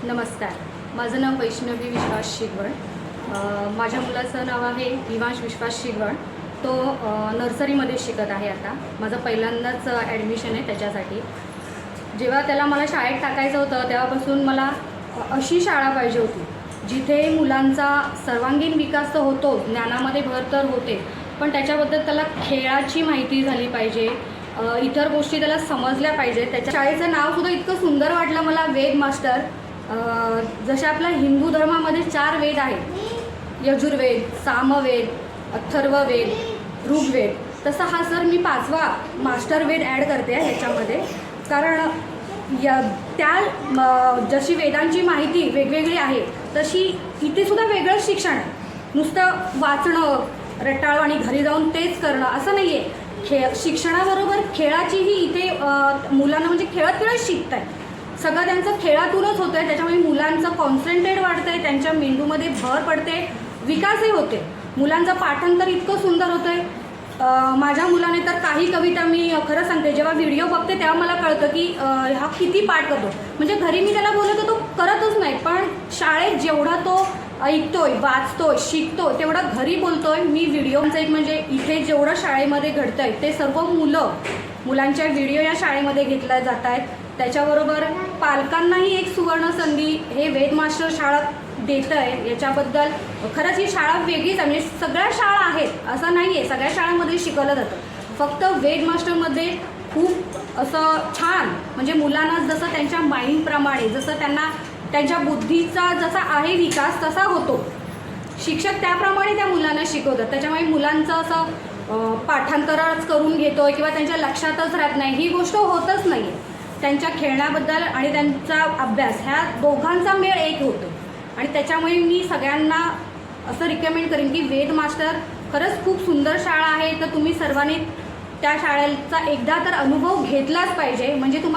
नमस्कार, माझं नाव वैष्णवी विश्वास शिगवण। माझ्या मुलाचं नाव आहे हिमांश विश्वास शिगवण। तो नर्सरीमध्ये शिकत आहे। आता माझं पहिल्यांदाच ॲडमिशन आहे त्याच्यासाठी। जेव्हा त्याला मला शाळेत टाकायचं होतं तेव्हापासून मला अशी शाळा पाहिजे होती जिथे मुलांचा सर्वांगीण विकास तर होतो, ज्ञानामध्ये भर तर होते, पण त्याच्याबद्दल त्याला खेळाची माहिती झाली पाहिजे, इतर गोष्टी त्याला समजल्या पाहिजे। त्याच्या शाळेचं नावसुद्धा इतकं सुंदर वाटलं मला, वेद मास्टर। जसे आपल्या हिंदू धर्मामध्ये 4 वेद आहेत, यजुर्वेद, सामवेद, अथर्ववेद, ऋग्वेद, तसा हा सर मी 5वा मास्टर वेद ॲड करते आहे ह्याच्यामध्ये। कारण जशी वेदांची माहिती वेगवेगळी आहे तशी इथेसुद्धा वेगळंच शिक्षण आहे। नुसतं वाचणं, रटाळ आणि घरी जाऊन तेच करणं असं नाही आहे। शिक्षणाबरोबर खेळाचीही इथे मुलांना म्हणजे खेळत खेळत शिकत आहे। सगळं त्यांचं खेळातूनच होतं आहे, त्याच्यामुळे मुलांचं कॉन्सन्ट्रेट वाढतं आहे, त्यांच्या मेंदूमध्ये भर पडते, विकासही होते। मुलांचं पाठांतर इतकं सुंदर होतं आहे। माझ्या मुलाने तर काही कविता, मी खरं सांगते, जेव्हा व्हिडिओ बघते तेव्हा मला कळतं की हा किती पाठ करतो। म्हणजे घरी मी त्याला बोलतो तो करतच नाही, पण शाळेत जेवढा तो ऐकतोय, वाचतोय, शिकतोय तेवढं घरी बोलतोय। मी व्हिडिओचं एक म्हणजे इथे जेवढं शाळेमध्ये घडतं आहे ते सर्व मुलांच्या व्हिडिओ या शाळेमध्ये घेतल्या जात आहेत। त्याच्याबरोबर पालकांनाही एक सुवर्ण संधी हे वेद मास्टर शाळा देत आहे। याच्याबद्दल खरंच ही शाळा वेगळीच आहे। म्हणजे सगळ्या शाळा आहेत असं नाही आहे, सगळ्या शाळांमध्ये शिकवलं जातं, फक्त वेद मास्टरमध्ये खूप असं छान, म्हणजे मुलांना जसं त्यांच्या माइंडप्रमाणे, जसं त्यांना त्यांच्या बुद्धीचा जसा आहे विकास तसा होतो, शिक्षक त्याप्रमाणे त्या मुलांना शिकवतात। त्याच्यामुळे मुलांचं असं पाठांतरच करून घेतोय किंवा त्यांच्या लक्षातच राहत नाही ही गोष्ट होतच नाही आहे। त्यांच्या खेळण्याबद्दल आणि त्यांचा अभ्यास ह्या दोघांचा मेळ एक होतो। आणि त्याच्यामुळे मी सगळ्यांना असं रिकमेंड करेन की वेद मास्टर खरंच खूप सुंदर शाळा आहे, तर तुम्ही सर्वांनी त्या शाळेचा एकदा तर अनुभव घेतलाच पाहिजे, म्हणजे तुम्हाला